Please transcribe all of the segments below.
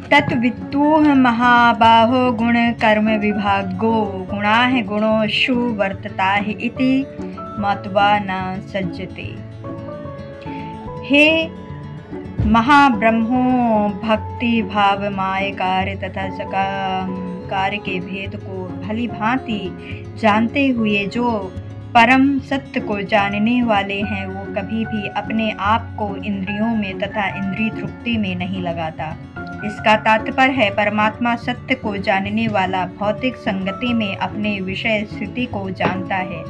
तत्वित्तुः महाबाहो गुण कर्म विभागो गुणाः गुणोषु वर्तताः इति मत्वा न सज्जते। हे महाब्रह्मो, भक्ति भाव माय कार्य तथा कार्य के भेद को भली भांति जानते हुए जो परम सत्य को जानने वाले हैं, वो कभी भी अपने आप को इंद्रियों में तथा इंद्रिय तृप्ति में नहीं लगाता। इसका तात्पर्य है, परमात्मा सत्य को जानने वाला भौतिक संगति में अपने विषय स्थिति को जानता है।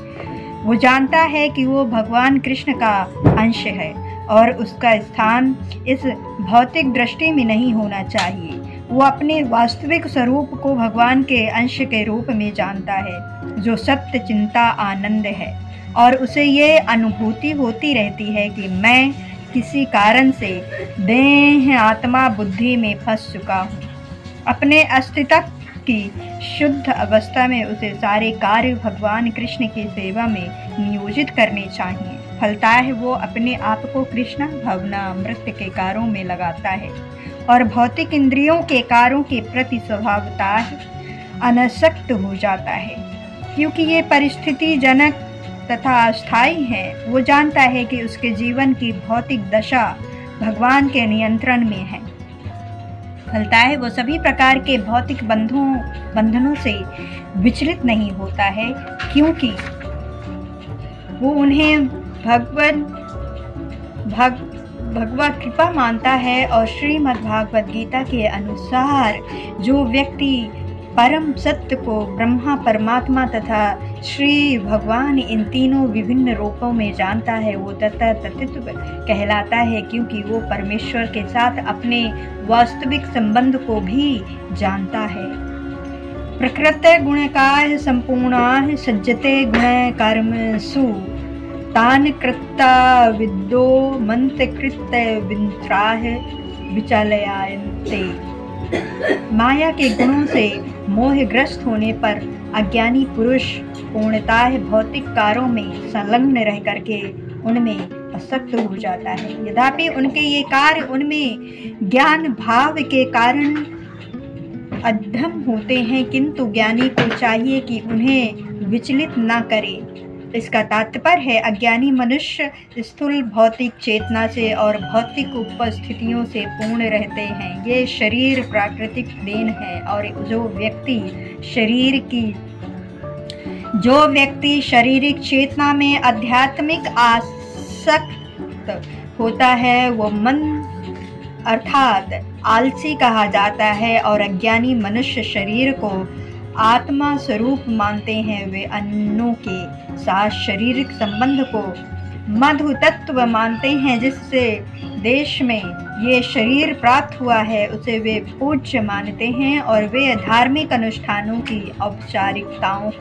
वो जानता है कि वो भगवान कृष्ण का अंश है और उसका स्थान इस भौतिक दृष्टि में नहीं होना चाहिए। वो अपने वास्तविक स्वरूप को भगवान के अंश के रूप में जानता है, जो सत्य चिंता आनंद है, और उसे ये अनुभूति होती रहती है कि मैं किसी कारण से देह आत्मा बुद्धि में फंस चुका हूँ। अपने अस्तित्व की शुद्ध अवस्था में उसे सारे कार्य भगवान कृष्ण की सेवा में नियोजित करने चाहिए। फलता है वो अपने आप को कृष्ण भावनामृत के कार्यों में लगाता है और भौतिक इंद्रियों के कार्यों के प्रति स्वभावतः अनासक्त हो जाता है, क्योंकि ये परिस्थिति जनक तथा अस्थायी है। वो जानता है कि उसके जीवन की भौतिक दशा भगवान के नियंत्रण में है। फलता है वो सभी प्रकार के भौतिक बंधनों से विचलित नहीं होता है, क्योंकि वो उन्हें भगवत कृपा मानता है। और श्रीमद् भागवत गीता के अनुसार जो व्यक्ति परम सत्य को ब्रह्मा, परमात्मा तथा श्री भगवान इन तीनों विभिन्न रूपों में जानता है, वो तत्व कहलाता है, क्योंकि वो परमेश्वर के साथ अपने वास्तविक संबंध को भी जानता है। प्रकृते गुणकाः संपूर्णाः सज्जते गुण कर्मसु तान् कृत्ता विद्यो मन्त्रकृत्य विन्त्राः विचलयन्ते। माया के गुणों से मोहग्रस्त होने पर अज्ञानी पुरुष पूर्णतः भौतिक कार्यों में संलग्न रह करके उनमें आसक्त हो जाता है। यद्यपि उनके ये कार्य उनमें ज्ञान भाव के कारण अधम होते हैं, किंतु ज्ञानी को चाहिए कि उन्हें विचलित न करे। इसका तात्पर्य है, अज्ञानी मनुष्य स्थूल भौतिक चेतना से और भौतिक उपस्थितियों से पूर्ण रहते हैं। ये शरीर प्राकृतिक देन है, और जो व्यक्ति शारीरिक चेतना में आध्यात्मिक आसक्त होता है, वो मन अर्थात आलसी कहा जाता है। और अज्ञानी मनुष्य शरीर को आत्मा स्वरूप मानते हैं। वे अन्यों के साथ शारीरिक संबंध को मधु तत्व मानते हैं। जिससे देश में ये शरीर प्राप्त हुआ है, उसे वे पूज्य मानते हैं, और वे धार्मिक अनुष्ठानों की औपचारिकताओं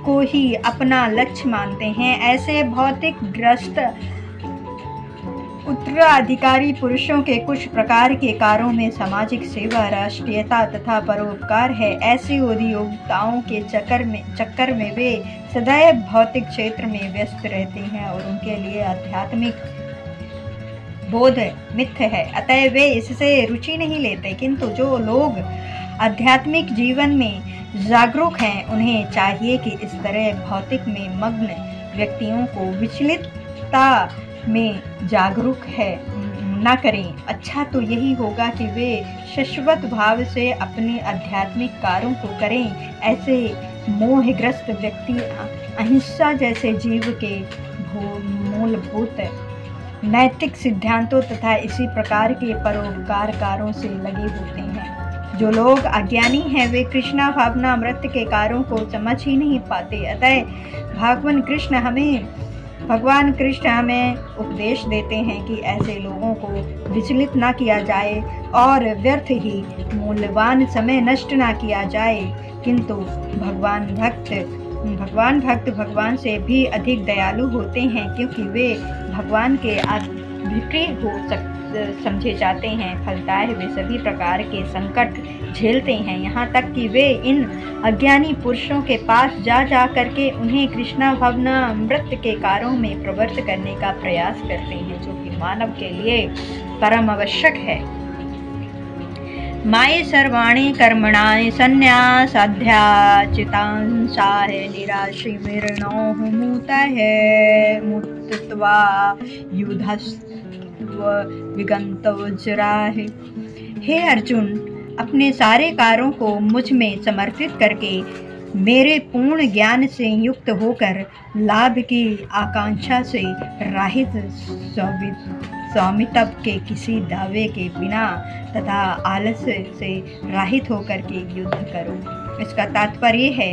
को ही अपना लक्ष्य मानते हैं। ऐसे भौतिक ग्रस्त उत्तराधिकारी पुरुषों के कुछ प्रकार के कार्यों में सामाजिक सेवा, राष्ट्रीयता तथा परोपकार है। ऐसी उद्योगिताओं के चक्कर में वे सदैव भौतिक क्षेत्र में व्यस्त रहते हैं, और उनके लिए आध्यात्मिक बोध मिथ्य है, अतः वे इससे रुचि नहीं लेते। किंतु जो लोग आध्यात्मिक जीवन में जागरूक हैं, उन्हें चाहिए कि इस तरह भौतिक में मग्न व्यक्तियों को विचलितता में जागरूक न करें। अच्छा तो यही होगा कि वे शाश्वत भाव से अपने आध्यात्मिक कार्यों को करें। ऐसे मोहग्रस्त व्यक्ति अहिंसा जैसे जीव के मूलभूत नैतिक सिद्धांतों तथा इसी प्रकार के परोपकार कार्यों से लगे होते हैं। जो लोग अज्ञानी हैं, वे कृष्णा भावनामृत के कार्यों को समझ ही नहीं पाते। अतः भगवान कृष्ण हमें उपदेश देते हैं कि ऐसे लोगों को विचलित ना किया जाए और व्यर्थ ही मूल्यवान समय नष्ट ना किया जाए। किंतु भगवान भक्त भगवान से भी अधिक दयालु होते हैं, क्योंकि वे भगवान के अभिप्रिय समझे जाते हैं। फलता है वे सभी प्रकार के संकट झेलते हैं, यहाँ तक कि वे इन अज्ञानी पुरुषों के पास जा करके उन्हें कृष्णा भावनामृत के कार्यों में प्रवृत्त करने का प्रयास करते हैं, जो कि मानव के लिए परम आवश्यक है। माये सर्वाणि कर्मणाय संन्यासाध्याचितांसाय निराशिर्णो मुतः मुत्त्वा युधस्व विगन्तवज्राः। हे अर्जुन, अपने सारे कार्यों को मुझ में समर्पित करके मेरे पूर्ण ज्ञान से युक्त होकर लाभ की आकांक्षा से रहित स्वामित्व के किसी दावे के बिना तथा आलस्य से रहित होकर के युद्ध करो। इसका तात्पर्य है,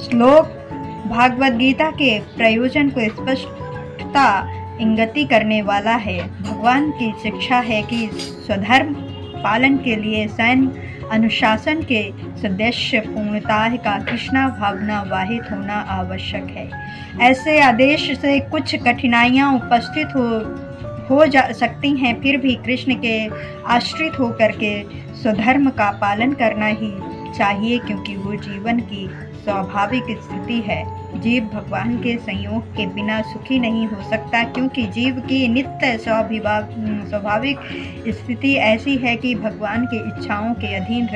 श्लोक भागवत गीता के प्रयोजन को स्पष्टता इंगित करने वाला है। भगवान की शिक्षा है कि स्वधर्म पालन के लिए सैन्य अनुशासन के सदस्य पूर्णता का कृष्णा भावना वाहित होना आवश्यक है। ऐसे आदेश से कुछ कठिनाइयां उपस्थित हो जा सकती हैं, फिर भी कृष्ण के आश्रित होकर के स्वधर्म का पालन करना ही चाहिए, क्योंकि वो जीवन की स्वाभाविक स्थिति है। जीव भगवान के संयोग के बिना सुखी नहीं हो सकता, क्योंकि जीव की नित्य स्वाभाविक स्थिति ऐसी है कि भगवान की इच्छाओं के अधीन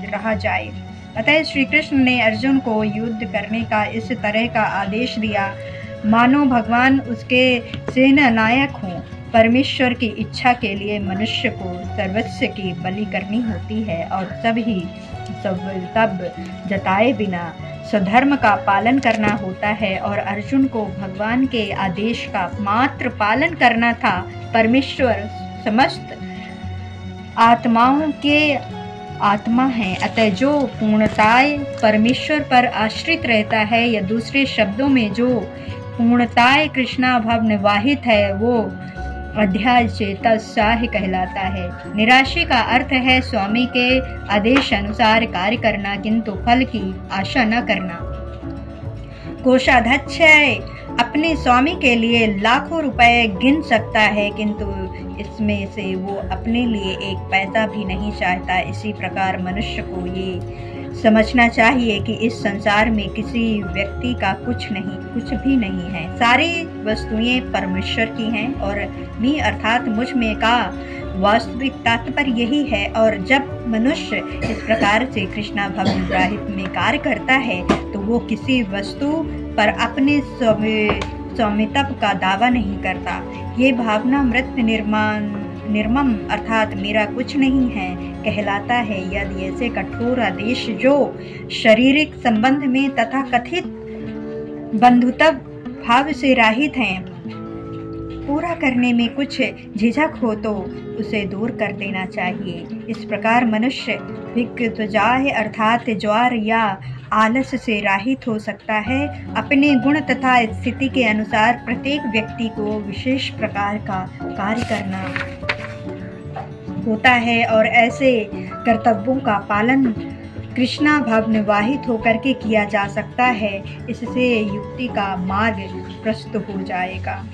रहा जाए। अतः श्री कृष्ण ने अर्जुन को युद्ध करने का इस तरह का आदेश दिया मानो भगवान उसके सेनानायक हों। परमेश्वर की इच्छा के लिए मनुष्य को सर्वस्व की बलि करनी होती है और तब जताए बिना स्वधर्म का पालन करना होता है। और अर्जुन को भगवान के आदेश का मात्र पालन करना था। परमेश्वर समस्त आत्माओं के आत्मा है, अतः जो पूर्णताय परमेश्वर पर आश्रित रहता है, या दूसरे शब्दों में जो पूर्णताय कृष्णा भाव निवाहित है, वो अध्याय चेतस्साह कहलाता है। निराशी का अर्थ है स्वामी के आदेश अनुसार कार्य करना, किंतु फल की आशा न करना। कोषाध्यक्ष अपने स्वामी के लिए लाखों रुपए गिन सकता है, किंतु इसमें से वो अपने लिए एक पैसा भी नहीं चाहता। इसी प्रकार मनुष्य को ये समझना चाहिए कि इस संसार में किसी व्यक्ति का कुछ भी नहीं है। सारी वस्तुएं परमेश्वर की हैं और मैं अर्थात मुझ में का वास्तविक तात्पर्य यही है। और जब मनुष्य इस प्रकार से कृष्णा भवनिग्राहित में कार्य करता है, तो वो किसी वस्तु पर अपने स्वामित्व का दावा नहीं करता। ये भावना मृत्यु निर्मम अर्थात मेरा कुछ नहीं है कहलाता है। यदि ऐसे कठोर आदेश जो शारीरिक संबंध में तथा कथित बंधुत्व भाव से रहित हैं, पूरा करने में कुछ झिझक हो तो उसे दूर कर देना चाहिए। इस प्रकार मनुष्य विगतजाह अर्थात ज्वार या आलस से रहित हो सकता है। अपने गुण तथा स्थिति के अनुसार प्रत्येक व्यक्ति को विशेष प्रकार का कार्य करना होता है और ऐसे कर्तव्यों का पालन कृष्णा भाव निवाहित होकर के किया जा सकता है। इससे युक्ति का मार्ग प्रस्तुत हो जाएगा।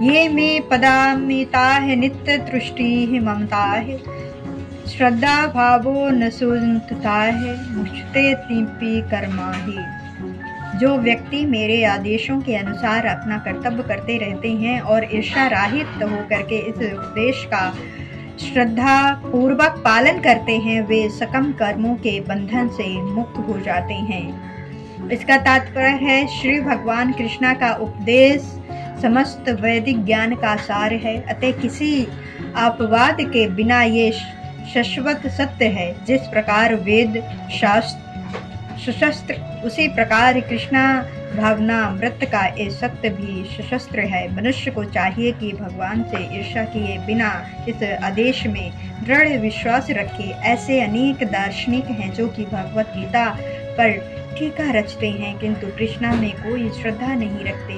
ये में पदामिता है नित्य दृष्टि है ममता है श्रद्धा भावो न सुनता है मुझते तीपी कर्मा ही। जो व्यक्ति मेरे आदेशों के अनुसार अपना कर्तव्य करते रहते हैं और ईर्ष्या रहित होकर के इस उपदेश का श्रद्धा पूर्वक पालन करते हैं, वे सकम कर्मों के बंधन से मुक्त हो जाते हैं। इसका तात्पर्य है, श्री भगवान कृष्णा का उपदेश समस्त वैदिक ज्ञान का सार है। अतः किसी अपवाद के बिना ये शाश्वत सत्य है। जिस प्रकार वेद सशस्त्र, उसी प्रकार कृष्णा भावना मृत का ये सत्य भी सशस्त्र है। मनुष्य को चाहिए कि भगवान से ईर्ष्या किए बिना इस आदेश में दृढ़ विश्वास रखे। ऐसे अनेक दार्शनिक हैं जो कि भगवत गीता पर टीका रचते हैं, किंतु कृष्णा में कोई श्रद्धा नहीं रखते।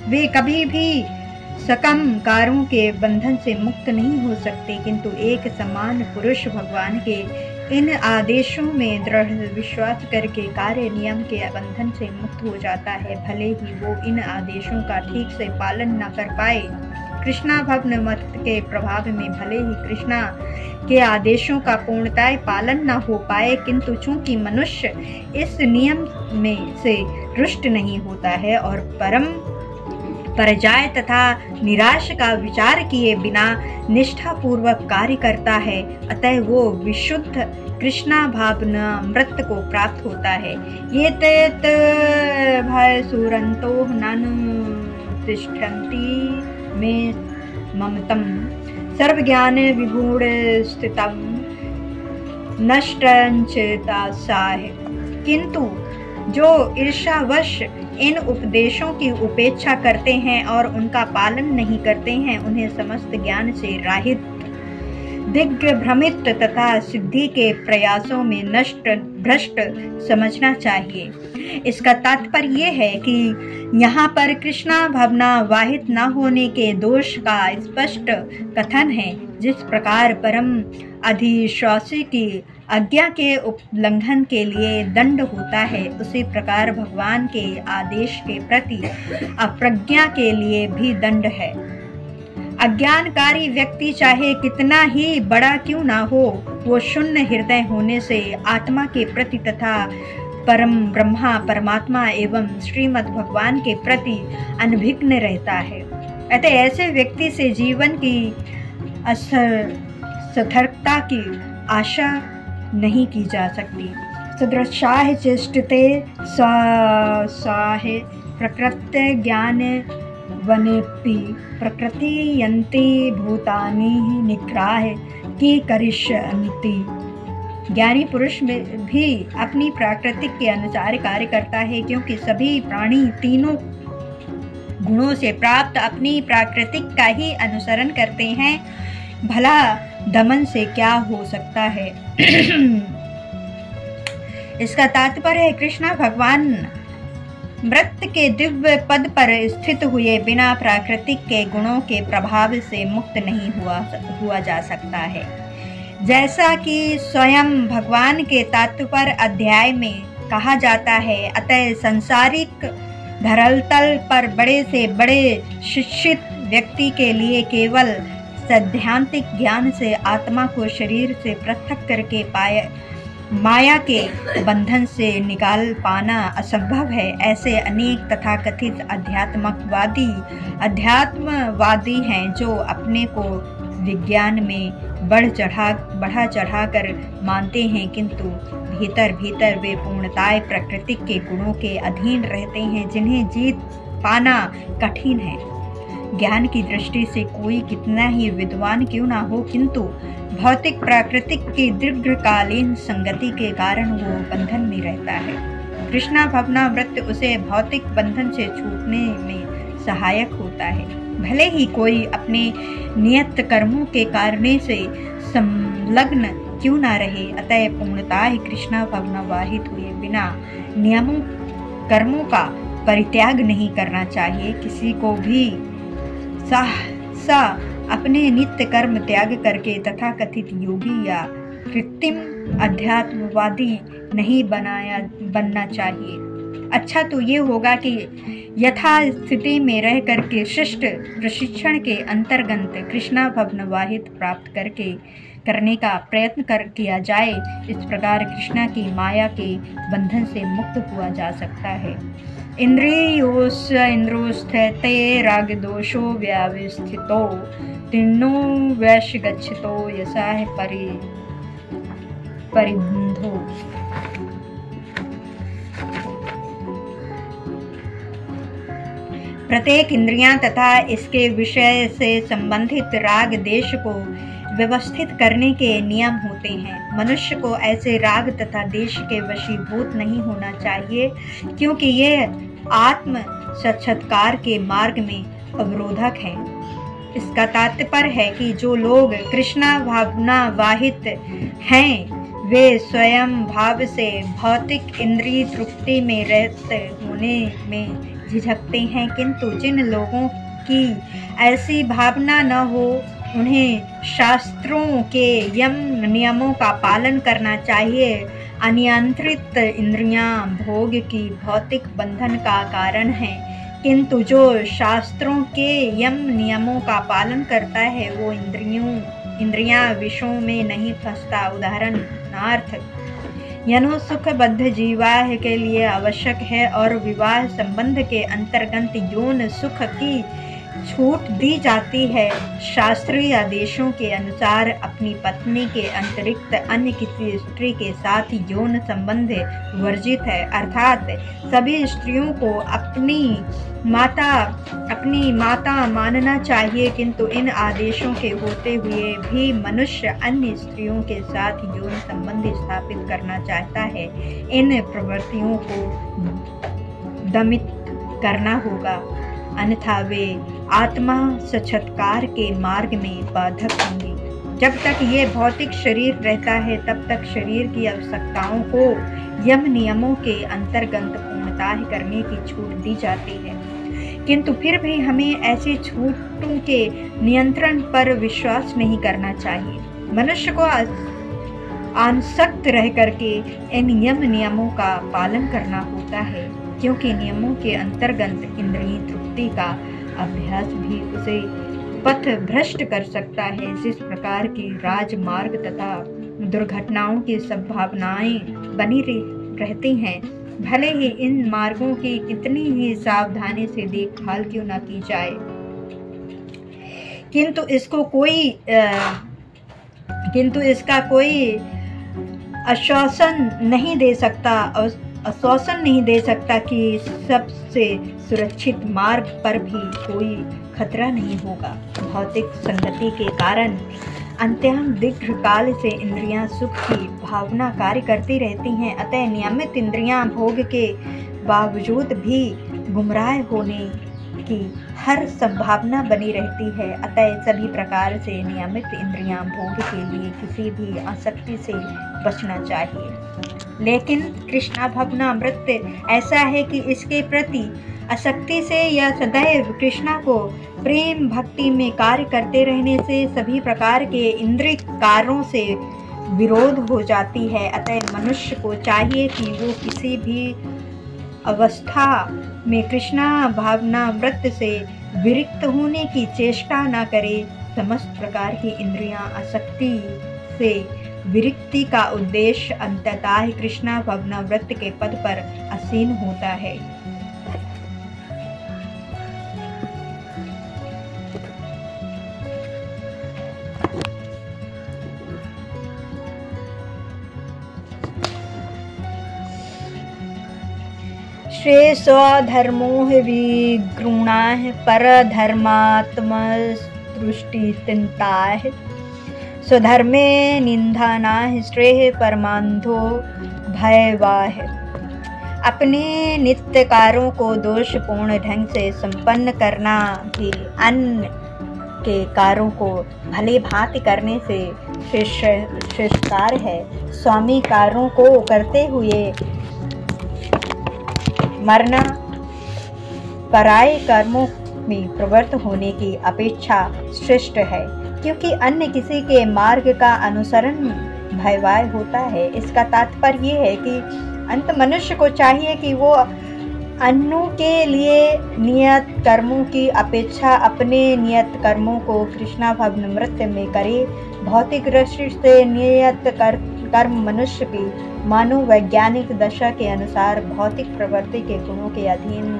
वे कभी भी सकम कारों के बंधन से मुक्त नहीं हो सकते, किंतु एक समान पुरुष भगवान के इन आदेशों में दृढ़ विश्वास करके कार्य नियम के बंधन से मुक्त हो जाता है, भले ही वो इन आदेशों का ठीक से पालन न कर पाए। कृष्णा भवन मत के प्रभाव में भले ही कृष्णा के आदेशों का पूर्णतः पालन न हो पाए, किंतु चूंकि मनुष्य इस नियम में से रुष्ट नहीं होता है और परम पर जाए तथा निराश का विचार किए बिना निष्ठापूर्वक कार्य करता है, अतः वो विशुद्ध कृष्णा भावना मृत को प्राप्त होता है। ये तेत भय सुरंतो ननु तिष्ठन्ति में ममतम सर्वज्ञान विगूढ़ स्थितम नष्टंचतासाह। किंतु जो ईर्ष्यावश इन उपदेशों की उपेक्षा करते हैं और उनका पालन नहीं करते हैं, उन्हें समस्त ज्ञान से राहित, दिग्भ्रमित तथा सिद्धि के प्रयासों में नष्ट भ्रष्ट समझना चाहिए। इसका तात्पर्य यह है कि यहाँ पर कृष्णा भावना वाहित न होने के दोष का स्पष्ट कथन है। जिस प्रकार परम अधिश्वासी की आज्ञा के उल्लंघन के लिए दंड होता है, उसी प्रकार भगवान के आदेश के प्रति अप्रज्ञा के लिए भी दंड है। अज्ञानकारी व्यक्ति चाहे कितना ही बड़ा क्यों ना हो, वो शून्य हृदय होने से आत्मा के प्रति तथा परम ब्रह्मा परमात्मा एवं श्रीमद् भगवान के प्रति अनभिज्ञ रहता है। अतः ऐसे व्यक्ति से जीवन की सार्थकता की आशा नहीं की जा सकती। सदृशाः चेष्टते साहे प्रकृत्य ज्ञान वनेपि प्रकृति यन्ति भूतानि निग्राह की करिष्यन्ति। ज्ञानी पुरुष में भी अपनी प्राकृतिक के अनुसार कार्य करता है, क्योंकि सभी प्राणी तीनों गुणों से प्राप्त अपनी प्राकृतिक का ही अनुसरण करते हैं। भला दमन से क्या हो सकता है। इसका तात्पर्य है कृष्ण भगवान मृत के दिव्य पद पर स्थित हुए बिना प्राकृतिक के गुणों के प्रभाव से मुक्त नहीं हुआ जा सकता है। जैसा कि स्वयं भगवान के तात्पर्य अध्याय में कहा जाता है, अतः संसारिक धरातल पर बड़े से बड़े शिक्षित व्यक्ति के लिए केवल सैद्धांतिक ज्ञान से आत्मा को शरीर से पृथक करके माया के बंधन से निकाल पाना असंभव है। ऐसे अनेक तथाकथित अध्यात्मवादी हैं जो अपने को विज्ञान में बढ़ा चढ़ा कर मानते हैं, किंतु भीतर भीतर वे पूर्णताय प्रकृति के गुणों के अधीन रहते हैं, जिन्हें जीत पाना कठिन है। ज्ञान की दृष्टि से कोई कितना ही विद्वान क्यों ना हो, किंतु भौतिक प्राकृतिक की दीर्घकालीन संगति के कारण वो बंधन में रहता है। कृष्णा भावना मृत उसे भौतिक बंधन से छूटने में सहायक होता है। भले ही कोई अपने नियत कर्मों के कारण से संलग्न क्यों ना रहे, अतः पूर्णतः कृष्णा भावना वाहित हुए बिना नियमों कर्मों का परित्याग नहीं करना चाहिए। किसी को भी सहसा अपने नित्य कर्म त्याग करके तथाकथित योगी या कृत्रिम अध्यात्मवादी नहीं बनना चाहिए। अच्छा तो ये होगा कि यथा स्थिति में रह करके शिष्ट प्रशिक्षण के अंतर्गत कृष्णा भवन वाहित प्राप्त करने का प्रयत्न किया जाए। इस प्रकार कृष्णा की माया के बंधन से मुक्त हुआ जा सकता है। इंद्रोस्थे रागदोषो व्यावस्थितो तीर्णो वैश्य गच्छतो यशाह परिबंधो। प्रत्येक इंद्रियां तथा इसके विषय से संबंधित राग देश को व्यवस्थित करने के नियम होते हैं। मनुष्य को ऐसे राग तथा देश के वशीभूत नहीं होना चाहिए, क्योंकि ये आत्म साक्षात्कार के मार्ग में अवरोधक है। इसका तात्पर्य है कि जो लोग कृष्णा भावना वाहित हैं, वे स्वयं भाव से भौतिक इंद्रिय तृप्ति में रहते होने में झिझकते हैं, किंतु जिन लोगों की ऐसी भावना न हो, उन्हें शास्त्रों के यम नियमों का पालन करना चाहिए। अनियंत्रित इंद्रियां भोग की भौतिक बंधन का कारण है, किंतु जो शास्त्रों के यम नियमों का पालन करता है, वो इंद्रियां विषयों में नहीं फंसता। उदाहरणार्थ, यनो सुखबद्ध जीवाह के लिए आवश्यक है और विवाह संबंध के अंतर्गत यौन सुख की छूट दी जाती है। शास्त्रीय आदेशों के अनुसार अपनी पत्नी के अतिरिक्त अन्य किसी स्त्री के साथ यौन संबंध वर्जित है, अर्थात सभी स्त्रियों को अपनी माता मानना चाहिए। किंतु इन आदेशों के होते हुए भी मनुष्य अन्य स्त्रियों के साथ यौन संबंध स्थापित करना चाहता है। इन प्रवृत्तियों को दमित करना होगा, अन्यथा वे आत्मा साक्षात्कार के मार्ग में बाधक होंगी। जब तक ये भौतिक शरीर रहता है तब तक शरीर की आवश्यकताओं को यम नियमों के अंतर्गत पूर्णतः करने की छूट दी जाती है, किंतु फिर भी हमें ऐसी छूटों के नियंत्रण पर विश्वास नहीं करना चाहिए। मनुष्य को आसक्त रह करके इन यम नियमों का पालन करना होता है, क्योंकि नियमों के अंतर्गत इंद्रिय तृप्ति का अभ्यास भी उसे पथ भ्रष्ट कर सकता है। जिस प्रकार की राजमार्ग तथा दुर्घटनाओं की संभावनाएं बनी रहती हैं, भले ही इन मार्गों की कितनी ही सावधानी से देखभाल क्यों न की जाए, किंतु इसका कोई आश्वासन नहीं दे सकता कि सबसे सुरक्षित मार्ग पर भी कोई खतरा नहीं होगा। भौतिक संगति के कारण अंत्यम दीर्घकाल से इंद्रियां सुख की भावना कार्य करती रहती हैं, अतः नियमित इंद्रियां भोग के बावजूद भी गुमराह होने की हर संभावना बनी रहती है। अतः सभी प्रकार से नियमित इंद्रियां भोग के लिए किसी भी आसक्ति से बचना चाहिए। लेकिन कृष्णा भवनामृत ऐसा है कि इसके प्रति आसक्ति से या सदैव कृष्णा को प्रेम भक्ति में कार्य करते रहने से सभी प्रकार के इंद्रिय कार्यों से विरोध हो जाती है। अतः मनुष्य को चाहिए कि वो किसी भी अवस्था में कृष्णा भावनामृत से विरक्त होने की चेष्टा न करे। समस्त प्रकार की इंद्रियां आसक्ति से विरक्ति का उद्देश्य अंततः कृष्णा भावनामृत के पद पर आसीन होता है। श्रेय स्वधर्मो विगृणाः परधर्मात्मदृष्टिचिन्ताः स्वधर्मे निंदनाः श्रेय परमांधो भयवाह। अपने नित्य कार्यों को दोषपूर्ण ढंग से संपन्न करना भी अन्य के कार्यों को भली भांति करने से श्रेष्ठ कार्य है। स्वामी कार्यों को करते हुए मरना पराये कर्मों में प्रवृत्त होने की अपेक्षा श्रेष्ठ है, क्योंकि अन्य किसी के मार्ग का अनुसरण भयवाह होता है। इसका तात्पर्य ये है कि अंत मनुष्य को चाहिए कि वो अन्यों के लिए नियत कर्मों की अपेक्षा अपने नियत कर्मों को कृष्णा भावनामृत में करे। भौतिक दृष्टि से नियत कर्म मनुष्य की मनोवैज्ञानिक दशा के अनुसार भौतिक प्रवृत्ति के गुणों के अधीन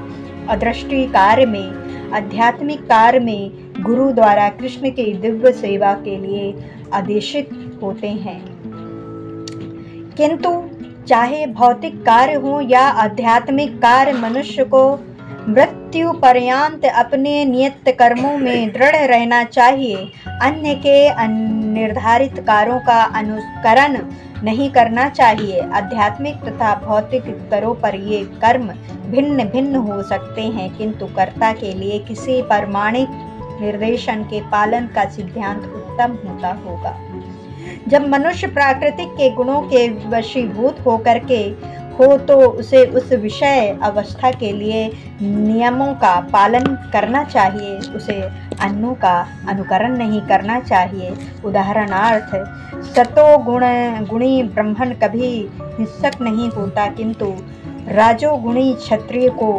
अदृष्टि कार्य में, आध्यात्मिक कार्य में गुरु द्वारा कृष्ण की दिव्य सेवा के लिए आदेशित होते हैं। किंतु चाहे भौतिक कार्य हो या आध्यात्मिक कार्य, मनुष्य को मृत्यु पर्यंत अपने नियत कर्मों में दृढ़ रहना चाहिए। अन्य के निर्धारित कार्यों का अनुकरण नहीं करना चाहिए। आध्यात्मिक तथा भौतिक स्तरों पर ये कर्म भिन्न भिन्न हो सकते हैं, किंतु कर्ता के लिए किसी प्रमाणिक निर्देशन के पालन का सिद्धांत उत्तम होता होगा। जब मनुष्य प्राकृतिक के गुणों के वशीभूत होकर के हो तो उसे उस विषय अवस्था के लिए नियमों का पालन करना चाहिए, उसे अन्यों का अनुकरण नहीं करना चाहिए। उदाहरणार्थ, सतोगुणी ब्राह्मण कभी हिंसक नहीं होता, किंतु राजोगुणी क्षत्रिय को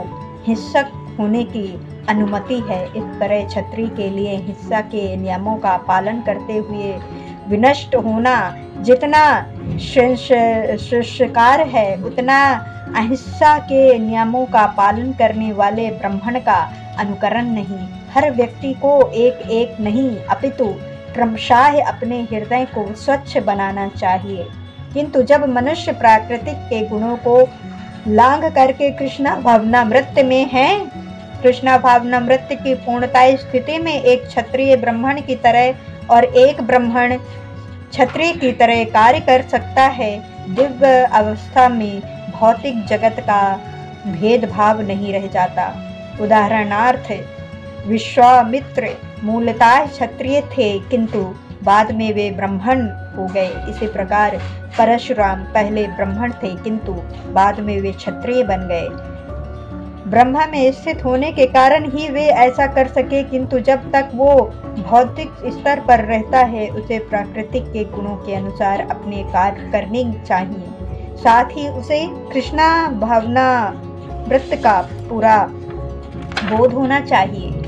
हिंसक होने की अनुमति है। इस तरह क्षत्रिय के लिए हिंसा के नियमों का पालन करते हुए विनष्ट होना जितना संस्कार है उतना अहिंसा के नियमों का पालन करने वाले ब्राह्मण का अनुकरण नहीं। हर व्यक्ति को एक एक नहीं अपितु क्रमशः अपने हृदय को स्वच्छ बनाना चाहिए। किंतु जब मनुष्य प्राकृतिक के गुणों को लांघ करके कृष्णा भावनामृत में है, कृष्णा भावनामृत की पूर्णता स्थिति में एक क्षत्रिय ब्राह्मण की तरह और एक ब्राह्मण क्षत्रिय की तरह कार्य कर सकता है। दिव्य अवस्था में भौतिक जगत का भेदभाव नहीं रह जाता। उदाहरणार्थ विश्वामित्र मूलतः क्षत्रिय थे किंतु बाद में वे ब्राह्मण हो गए। इसी प्रकार परशुराम पहले ब्राह्मण थे किंतु बाद में वे क्षत्रिय बन गए। ब्रह्मा में स्थित होने के कारण ही वे ऐसा कर सके, किंतु जब तक वो भौतिक स्तर पर रहता है उसे प्राकृतिक के गुणों के अनुसार अपने कार्य करने चाहिए। साथ ही उसे कृष्णा भावना व्रत का पूरा बोध होना चाहिए।